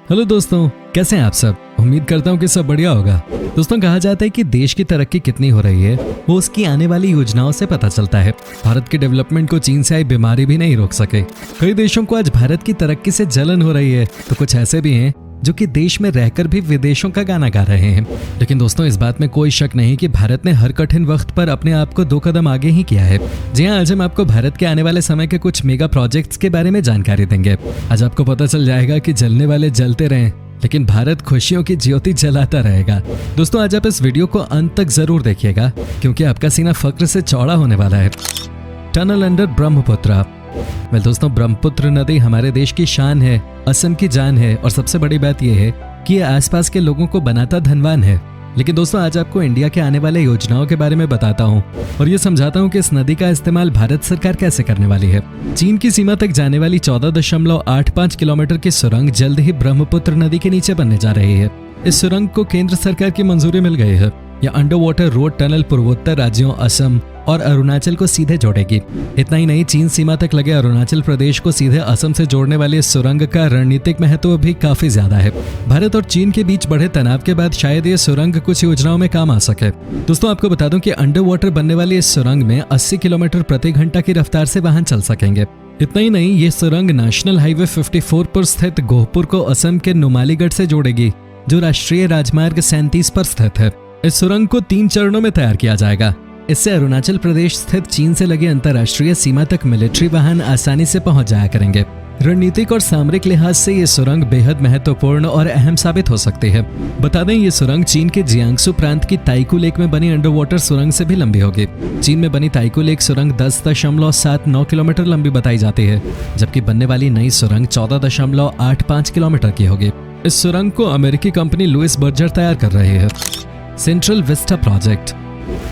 Hello दोस्तों, कैसे हैं आप सब। उम्मीद करता हूँ कि सब बढ़िया होगा। दोस्तों, कहा जाता है कि देश की तरक्की कितनी हो रही है वो उसकी आने वाली योजनाओं से पता चलता है। भारत के डेवलपमेंट को चीन से आई बीमारी भी नहीं रोक सके। कई देशों को आज भारत की तरक्की से जलन हो रही है, तो कुछ ऐसे भी हैं जो कि देश में रहकर भी विदेशों का गाना गा रहे हैं। लेकिन दोस्तों, इस बात में कोई शक नहीं कि भारत ने हर कठिन वक्त पर अपने आप को 2 कदम आगे ही किया है। जी हाँ, आज हम आपको भारत के आने वाले समय के कुछ मेगा प्रोजेक्ट्स के बारे में जानकारी देंगे। आज आपको पता चल जाएगा कि जलने वाले जलते रहें, लेकिन भारत खुशियों की ज्योति जलाता रहेगा। दोस्तों, आज आप इस वीडियो को अंत तक जरूर देखिएगा, क्योंकि आपका सीना फक्र से चौड़ा होने वाला है। Tunnel under Brahmaputra. दोस्तों, ब्रह्मपुत्र नदी हमारे देश की शान है, असम की जान है, और सबसे बड़ी बात यह है कि ये आसपास के लोगों को बनाता धनवान है। लेकिन दोस्तों, आज आपको इंडिया के आने वाले योजनाओं के बारे में बताता हूँ और ये समझाता हूँ कि इस नदी का इस्तेमाल भारत सरकार कैसे करने वाली है। चीन की सीमा तक जाने वाली 14.85 किलोमीटर की सुरंग जल्द ही ब्रह्मपुत्र नदी के नीचे बनने जा रही है। इस सुरंग को केंद्र सरकार की मंजूरी मिल गई है। यह अंडर वाटर रोड टनल पूर्वोत्तर राज्यों असम और अरुणाचल को सीधे जोड़ेगी। इतना ही नहीं, चीन सीमा तक लगे अरुणाचल प्रदेश को सीधे असम से जोड़ने वाली इस सुरंग का रणनीतिक महत्व भी काफी ज्यादा है। भारत और चीन के बीच बढ़े तनाव के बाद शायद ये सुरंग कुछ योजनाओं में काम आ सके। दोस्तों, आपको बता दूं कि अंडर वाटर बनने वाली इस सुरंग में 80 किलोमीटर प्रति घंटा की रफ्तार से वाहन चल सकेंगे। इतना ही नहीं, ये सुरंग नेशनल हाईवे 54 पर स्थित गोहपुर को असम के नुमालीगढ़ से जोड़ेगी, जो राष्ट्रीय राजमार्ग 37 पर स्थित है। इस सुरंग को 3 चरणों में तैयार किया जाएगा। इससे अरुणाचल प्रदेश स्थित चीन से लगे अंतर्राष्ट्रीय सीमा तक मिलिट्री वाहन आसानी से पहुंच जाया करेंगे। रणनीतिक और सामरिक लिहाज से ये सुरंग बेहद महत्वपूर्ण और अहम साबित हो सकती है। बता दें, ये सुरंग चीन के जियांगसू प्रांत की ताइकू लेक में बनी अंडर वाटर सुरंग से भी लंबी होगी। चीन में बनी ताइकू लेक सुरंग 10.79 किलोमीटर लंबी बताई जाती है, जबकि बनने वाली नई सुरंग 14.85 किलोमीटर की होगी। इस सुरंग को अमेरिकी कंपनी लुइस बर्जर तैयार कर रही है। Central Vista project.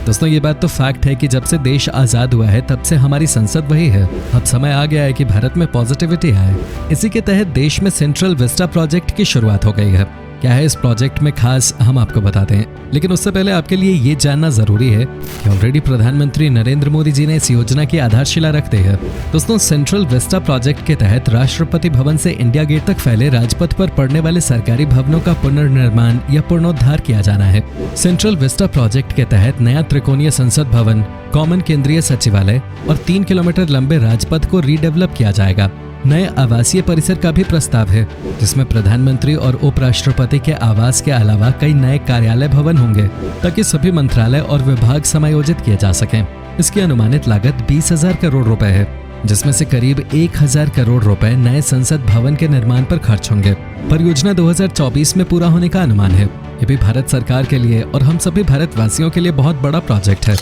दोस्तों, ये बात तो फैक्ट है कि जब से देश आजाद हुआ है तब से हमारी संसद वही है। अब समय आ गया है कि भारत में पॉजिटिविटी आए। इसी के तहत देश में सेंट्रल विस्टा प्रोजेक्ट की शुरुआत हो गई है। क्या है इस प्रोजेक्ट में खास, हम आपको बताते हैं, लेकिन उससे पहले आपके लिए ये जानना जरूरी है कि ऑलरेडी प्रधानमंत्री नरेंद्र मोदी जी ने इस योजना की आधारशिला रखते हैं। दोस्तों, सेंट्रल विस्टा प्रोजेक्ट के तहत राष्ट्रपति भवन से इंडिया गेट तक फैले राजपथ पर पड़ने वाले सरकारी भवनों का पुनर्निर्माण या पुनरुद्धार किया जाना है। सेंट्रल विस्टा प्रोजेक्ट के तहत नया त्रिकोणीय संसद भवन, कॉमन केंद्रीय सचिवालय और 3 किलोमीटर लंबे राजपथ को रीडेवलप किया जाएगा। नए आवासीय परिसर का भी प्रस्ताव है, जिसमें प्रधानमंत्री और उपराष्ट्रपति के आवास के अलावा कई नए कार्यालय भवन होंगे, ताकि सभी मंत्रालय और विभाग समायोजित किए जा सकें। इसकी अनुमानित लागत 20,000 करोड़ रुपए है, जिसमें से करीब 1,000 करोड़ रुपए नए संसद भवन के निर्माण पर खर्च होंगे। परियोजना 2024 में पूरा होने का अनुमान है। ये भी भारत सरकार के लिए और हम सभी भारतवासियों के लिए बहुत बड़ा प्रोजेक्ट है।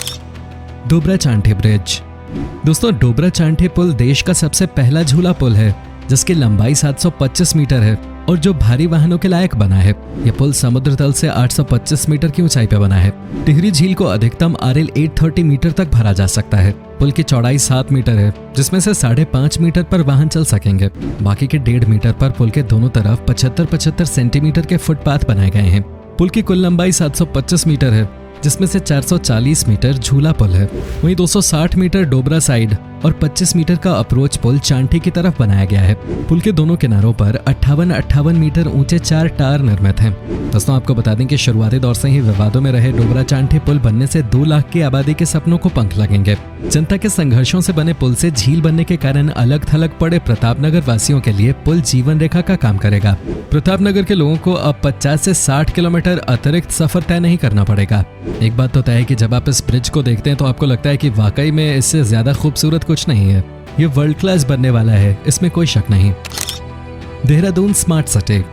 डोबरा चांठी ब्रिज। दोस्तों, डोबरा चांठी पुल देश का सबसे पहला झूला पुल है, जिसकी लंबाई 725 मीटर है और जो भारी वाहनों के लायक बना है। यह पुल समुद्र तल से 825 मीटर की ऊंचाई पर बना है। टिहरी झील को अधिकतम RL 830 मीटर तक भरा जा सकता है। पुल की चौड़ाई 7 मीटर है, जिसमें से 5.5 मीटर पर वाहन चल सकेंगे। बाकी के 1.5 मीटर पर पुल के दोनों तरफ 75-75 सेंटीमीटर के फुटपाथ बनाए गए हैं। पुल की कुल लंबाई 725 मीटर है, जिसमें से 440 मीटर झूला पुल है। वहीं 260 मीटर डोबरा साइड और 25 मीटर का अप्रोच पुल चांठी की तरफ बनाया गया है। पुल के दोनों किनारों पर 58 मीटर ऊंचे 4 टार निर्मित हैं। दोस्तों, आपको बता दें कि शुरुआती दौर से ही विवादों में रहे डोबरा चांठी पुल बनने से 2 लाख की आबादी के सपनों को पंख लगेंगे। जनता के संघर्षों से बने पुल से झील बनने के कारण अलग थलग पड़े प्रतापनगर वासियों के लिए पुल जीवन रेखा का काम करेगा। प्रतापनगर के लोगों को अब 50 से 60 किलोमीटर अतिरिक्त सफर तय नहीं करना पड़ेगा। एक बात तो तय है कि जब आप इस ब्रिज को देखते हैं तो आपको लगता है कि वाकई में इससे ज्यादा खूबसूरत कुछ नहीं है। ये वर्ल्ड क्लास बनने वाला है, इसमें कोई शक नहीं। Dehradun smart city.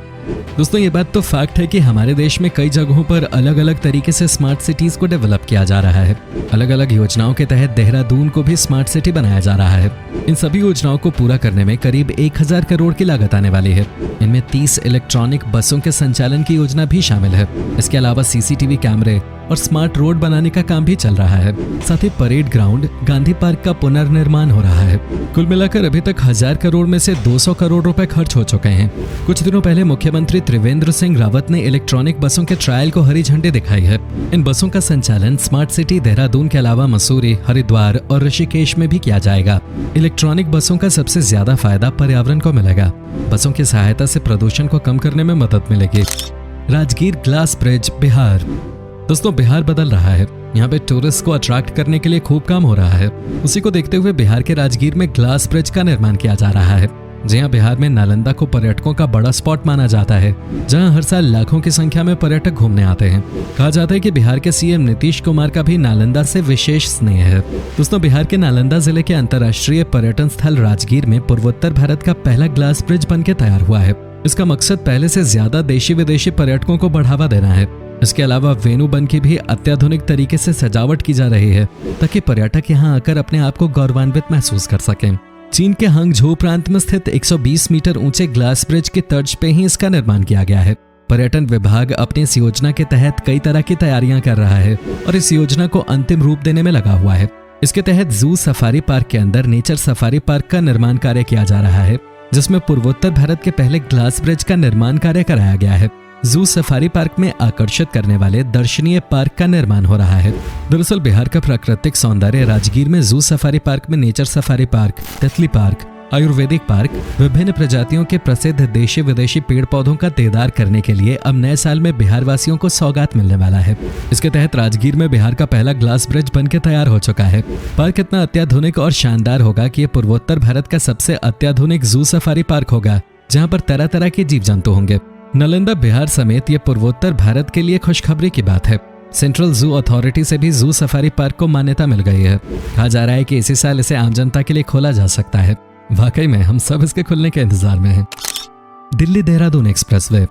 दोस्तों, ये बात तो फैक्ट है कि हमारे देश में कई जगहों पर अलग अलग तरीके से स्मार्ट सिटीज को डेवलप किया जा रहा है। अलग अलग योजनाओं के तहत देहरादून को भी स्मार्ट सिटी बनाया जा रहा है। इन सभी योजनाओं को पूरा करने में करीब 1,000 करोड़ की लागत आने वाली है। इनमें 30 इलेक्ट्रॉनिक बसों के संचालन की योजना भी शामिल है। इसके अलावा CCTV कैमरे, और स्मार्ट रोड बनाने का काम भी चल रहा है। साथ ही परेड ग्राउंड, गांधी पार्क का पुनर्निर्माण हो रहा है। कुल मिलाकर अभी तक 1000 करोड़ में से 200 करोड़ रुपए खर्च हो चुके हैं। कुछ दिनों पहले मुख्यमंत्री त्रिवेंद्र सिंह रावत ने इलेक्ट्रॉनिक बसों के ट्रायल को हरी झंडी दिखाई है। इन बसों का संचालन स्मार्ट सिटी देहरादून के अलावा मसूरी, हरिद्वार और ऋषिकेश में भी किया जाएगा। इलेक्ट्रॉनिक बसों का सबसे ज्यादा फायदा पर्यावरण को मिलेगा। बसों की सहायता से प्रदूषण को कम करने में मदद मिलेगी। Rajgir glass bridge, Bihar. दोस्तों, बिहार बदल रहा है। यहाँ पे टूरिस्ट को अट्रैक्ट करने के लिए खूब काम हो रहा है। उसी को देखते हुए बिहार के राजगीर में ग्लास ब्रिज का निर्माण किया जा रहा है। जी हाँ, बिहार में नालंदा को पर्यटकों का बड़ा स्पॉट माना जाता है, जहाँ हर साल लाखों की संख्या में पर्यटक घूमने आते हैं। कहा जाता है कि बिहार के सीएम नीतीश कुमार का भी नालंदा से विशेष स्नेह है। दोस्तों, बिहार के नालंदा जिले के अंतर्राष्ट्रीय पर्यटन स्थल राजगीर में पूर्वोत्तर भारत का पहला ग्लास ब्रिज बनकर तैयार हुआ है। इसका मकसद पहले से ज्यादा देशी विदेशी पर्यटकों को बढ़ावा देना है। इसके अलावा वेणुबन की भी अत्याधुनिक तरीके से सजावट की जा रही है, ताकि पर्यटक यहाँ आकर अपने आप को गौरवान्वित महसूस कर सकें। चीन के हांगझोउ प्रांत में स्थित 120 मीटर ऊंचे ग्लास ब्रिज की तर्ज पे ही इसका निर्माण किया गया है। पर्यटन विभाग अपनी इस योजना के तहत कई तरह की तैयारियां कर रहा है और इस योजना को अंतिम रूप देने में लगा हुआ है। इसके तहत जू सफारी पार्क के अंदर नेचर सफारी पार्क का निर्माण कार्य किया जा रहा है, जिसमें पूर्वोत्तर भारत के पहले ग्लास ब्रिज का निर्माण कार्य कराया गया है। जू सफारी पार्क में आकर्षित करने वाले दर्शनीय पार्क का निर्माण हो रहा है। दरअसल बिहार का प्राकृतिक सौंदर्य राजगीर में जू सफारी पार्क में नेचर सफारी पार्क, तितली पार्क, आयुर्वेदिक पार्क, विभिन्न प्रजातियों के प्रसिद्ध देशी विदेशी पेड़ पौधों का देदार करने के लिए अब नए साल में बिहार वासियों को सौगात मिलने वाला है। इसके तहत राजगीर में बिहार का पहला ग्लास ब्रिज बनकर तैयार हो चुका है। पार्क इतना अत्याधुनिक और शानदार होगा कि ये पूर्वोत्तर भारत का सबसे अत्याधुनिक जू सफारी पार्क होगा, जहाँ पर तरह तरह के जीव जंतु होंगे। नालंदा बिहार समेत ये पूर्वोत्तर भारत के लिए खुशखबरी की बात है। सेंट्रल जू अथॉरिटी से भी जू सफारी पार्क को मान्यता मिल गई है। कहा जा रहा है कि इसी साल इसे आम जनता के लिए खोला जा सकता है। वाकई में हम सब इसके खुलने के इंतजार में हैं। दिल्ली देहरादून एक्सप्रेसवे।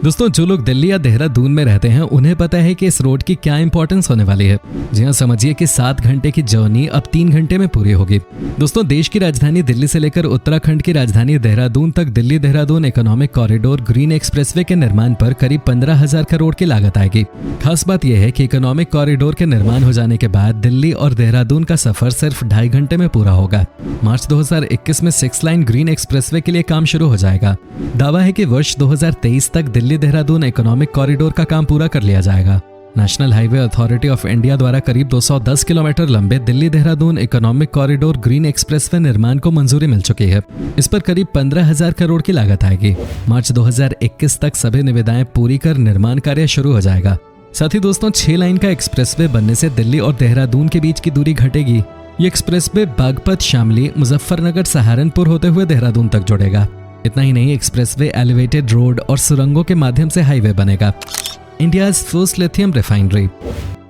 दोस्तों, जो लोग दिल्ली या देहरादून में रहते हैं उन्हें पता है कि इस रोड की क्या इंपॉर्टेंस होने वाली है। जी हाँ, समझिए कि 7 घंटे की जर्नी अब 3 घंटे में पूरी होगी। दोस्तों, देश की राजधानी दिल्ली से लेकर उत्तराखंड की राजधानी देहरादून तक Delhi Dehradun economic corridor green expressway के निर्माण पर करीब 15,000 करोड़ की लागत आएगी। खास बात यह है कि इकोनॉमिक कॉरिडोर के निर्माण हो जाने के बाद दिल्ली और देहरादून का सफर सिर्फ 2.5 घंटे में पूरा होगा। मार्च 2021 में 6 लाइन ग्रीन एक्सप्रेसवे के लिए काम शुरू हो जाएगा। दावा है कि वर्ष 2023 तक दिल्ली देहरादून इकोनॉमिक कॉरिडोर का काम पूरा कर लिया जाएगा। National highway authority of India द्वारा करीब 210 किलोमीटर लंबे Delhi Dehradun economic corridor green expressway निर्माण को मंजूरी मिल चुकी है। इस पर करीब 15,000 करोड़ की लागत आएगी। मार्च 2021 तक सभी निविदाएं पूरी कर निर्माण कार्य शुरू हो जाएगा। साथ ही दोस्तों, 6 लाइन का एक्सप्रेसवे बनने से दिल्ली और देहरादून के बीच की दूरी घटेगी। ये एक्सप्रेसवे बागपत, शामली, मुजफ्फरनगर, सहारनपुर होते हुए देहरादून तक जुड़ेगा। इतना ही नहीं, एक्सप्रेसवे एलिवेटेड रोड और सुरंगों के माध्यम से हाईवे बनेगा। India's first lithium refinery.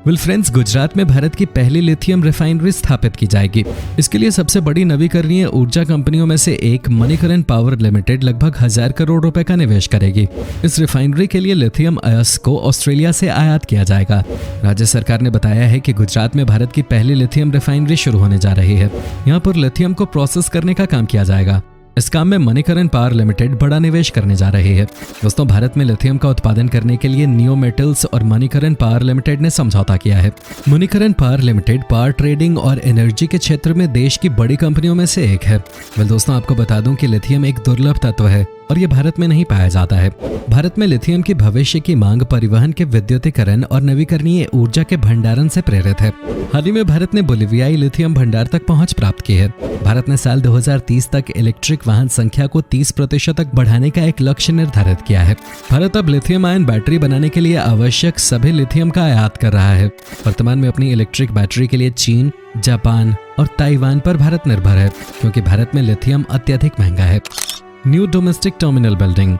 Well friends, Gujarat में भारत की पहली लिथियम रिफाइनरी स्थापित की जाएगी। इसके लिए सबसे बड़ी नवीकरणीय ऊर्जा कंपनियों में से एक मणिकरण पावर लिमिटेड लगभग 1000 करोड़ रुपए का निवेश करेगी। इस रिफाइनरी के लिए लिथियम अयस्क को ऑस्ट्रेलिया से आयात किया जाएगा। राज्य सरकार ने बताया है कि गुजरात में भारत की पहली लिथियम रिफाइनरी शुरू होने जा रही है। यहाँ पर लिथियम को प्रोसेस करने का काम किया जाएगा। इस काम में मणिकरण पावर लिमिटेड बड़ा निवेश करने जा रही है। दोस्तों, भारत में लिथियम का उत्पादन करने के लिए नियो मेटल्स और मणिकरण पावर लिमिटेड ने समझौता किया है। Manikaran power limited power trading और एनर्जी के क्षेत्र में देश की बड़ी कंपनियों में से एक है। वेल दोस्तों, आपको बता दूं कि लिथियम एक दुर्लभ तत्व है और ये भारत में नहीं पाया जाता है। भारत में लिथियम की भविष्य की मांग परिवहन के विद्युतीकरण और नवीकरणीय ऊर्जा के भंडारण से प्रेरित है। हाल ही में भारत ने बोलिवियाई लिथियम भंडार तक पहुंच प्राप्त की है। भारत ने साल 2030 तक इलेक्ट्रिक वाहन संख्या को 30% तक बढ़ाने का एक लक्ष्य निर्धारित किया है। भारत अब लिथियम आयन बैटरी बनाने के लिए आवश्यक सभी लिथियम का आयात कर रहा है। वर्तमान में अपनी इलेक्ट्रिक बैटरी के लिए चीन, जापान और ताइवान पर भारत निर्भर है, क्योंकि भारत में लिथियम अत्यधिक महंगा है। New domestic terminal building.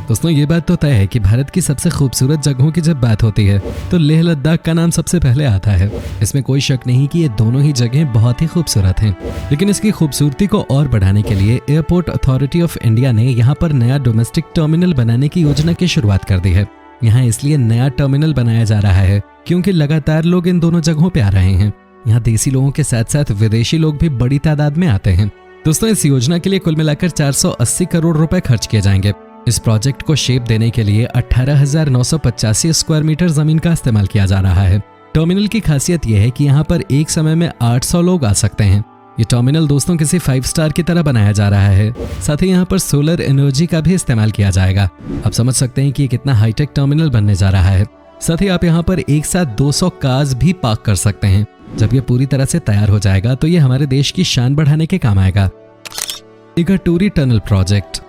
दोस्तों, ये बात तो तय है कि भारत की सबसे खूबसूरत जगहों की जब बात होती है तो लेह लद्दाख का नाम सबसे पहले आता है। इसमें कोई शक नहीं कि ये दोनों ही जगहें बहुत ही खूबसूरत हैं। लेकिन इसकी खूबसूरती को और बढ़ाने के लिए एयरपोर्ट अथॉरिटी ऑफ इंडिया ने यहाँ पर नया डोमेस्टिक टर्मिनल बनाने की योजना की शुरुआत कर दी है। यहाँ इसलिए नया टर्मिनल बनाया जा रहा है क्योंकि लगातार लोग इन दोनों जगहों पे आ रहे हैं। यहाँ देसी लोगों के साथ साथ विदेशी लोग भी बड़ी तादाद में आते हैं। दोस्तों, इस योजना के लिए कुल मिलाकर 480 करोड़ रुपए खर्च किए जाएंगे। इस प्रोजेक्ट को शेप देने के लिए 18,985 स्क्वायर मीटर जमीन का इस्तेमाल किया जा रहा है। टर्मिनल की खासियत यह है कि यहाँ पर एक समय में 800 लोग आ सकते हैं। ये टर्मिनल दोस्तों किसी 5 स्टार की तरह बनाया जा रहा है। साथ ही यहाँ पर सोलर एनर्जी का भी इस्तेमाल किया जाएगा। आप समझ सकते हैं कि ये कितना हाईटेक टर्मिनल बनने जा रहा है। साथ ही आप यहाँ पर एक साथ 200 कार्स भी पार्क कर सकते हैं। जब ये पूरी तरह से तैयार हो जाएगा तो ये हमारे देश की शान बढ़ाने के काम आएगा। Igatpuri tunnel project.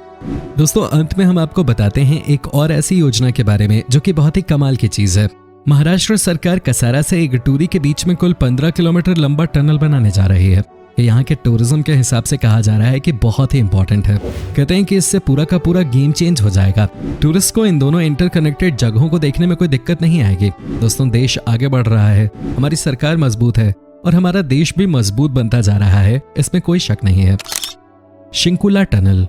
दोस्तों अंत में हम आपको बताते हैं एक और ऐसी योजना के बारे में जो कि बहुत ही कमाल की चीज है। महाराष्ट्र सरकार कसारा से इगतपुरी के बीच में कुल 15 किलोमीटर लंबा टनल बनाने जा रही है। ये यहाँ के टूरिज्म के हिसाब से कहा जा रहा है कि बहुत ही इंपॉर्टेंट है। कहते हैं कि इससे पूरा का पूरा गेम चेंज हो जाएगा। टूरिस्ट को इन दोनों इंटरकनेक्टेड जगहों को देखने में कोई दिक्कत नहीं आएगी। दोस्तों देश आगे बढ़ रहा है, हमारी सरकार मजबूत है और हमारा देश भी मजबूत बनता जा रहा है, इसमें कोई शक नहीं है। शिंकुला टनल।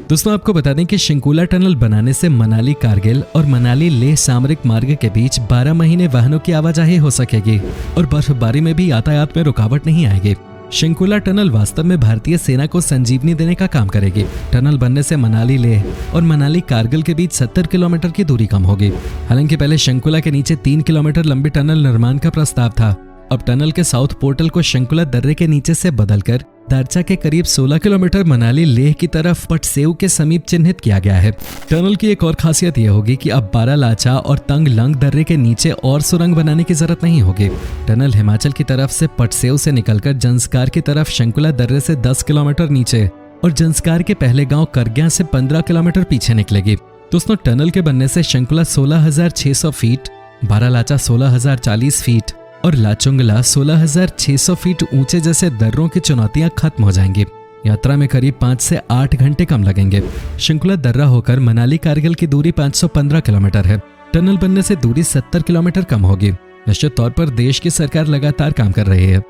दोस्तों आपको बता दें कि शिंकुला टनल बनाने से मनाली कारगिल और मनाली लेह सामरिक मार्ग के बीच 12 महीने वाहनों की आवाजाही हो सकेगी और बर्फबारी में भी यातायात में रुकावट नहीं आएगी। शिंकुला टनल वास्तव में भारतीय सेना को संजीवनी देने का काम करेगी। टनल बनने से मनाली लेह और मनाली कारगिल के बीच 70 किलोमीटर की दूरी कम होगी। हालांकि पहले शिंकुला के नीचे 3 किलोमीटर लंबी टनल निर्माण का प्रस्ताव था। अब टनल के साउथ पोर्टल को शिंकुला दर्रे के नीचे से बदलकर दारचा के करीब 16 किलोमीटर मनाली लेह की तरफ पटसेऊ के समीप चिन्हित किया गया है। टनल की एक और खासियत यह होगी कि अब बारालाचा और तंग लंग दर्रे के नीचे और सुरंग बनाने की जरूरत नहीं होगी। टनल हिमाचल की तरफ से पटसेऊ से निकलकर जंस्कार की तरफ शिंकुला दर्रे से 10 किलोमीटर नीचे और जंस्कार के पहले गांव करग्या से 15 किलोमीटर पीछे निकलेगी। दोस्तों टनल के बनने से शिंकुला 16,600 फीट, बारालाचा 16,040 फीट और लाचुंगला 16,600 फीट ऊंचे जैसे दर्रों की चुनौतियां खत्म हो जाएंगी। यात्रा में करीब 5 से 8 घंटे कम लगेंगे। शिंकुला दर्रा होकर मनाली कारगिल की दूरी 515 किलोमीटर है। टनल बनने से दूरी 70 किलोमीटर कम होगी। निश्चित तौर पर देश की सरकार लगातार काम कर रही है।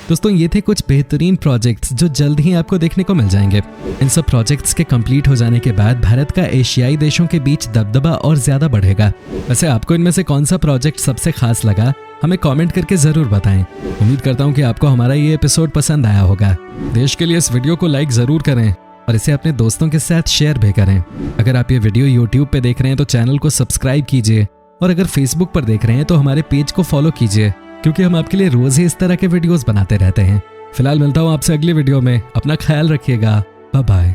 दोस्तों ये थे कुछ बेहतरीन प्रोजेक्ट्स जो जल्द ही आपको देखने को मिल जाएंगे। इन सब प्रोजेक्ट्स के कंप्लीट हो जाने के बाद भारत का एशियाई देशों के बीच दबदबा और ज्यादा बढ़ेगा। वैसे आपको इनमें से कौन सा प्रोजेक्ट सबसे खास लगा, हमें कमेंट करके जरूर बताएं। उम्मीद करता हूं कि आपको हमारा ये एपिसोड पसंद आया होगा। देश के लिए इस वीडियो को लाइक जरूर करें और इसे अपने दोस्तों के साथ शेयर भी करें। अगर आप ये वीडियो यूट्यूब पे देख रहे हैं तो चैनल को सब्सक्राइब कीजिए और अगर फेसबुक पर देख रहे हैं तो हमारे पेज को फॉलो कीजिए, क्योंकि हम आपके लिए रोज ही इस तरह के वीडियोस बनाते रहते हैं। फिलहाल मिलता हूँ आपसे अगली वीडियो में। अपना ख्याल रखिएगा। Bye bye.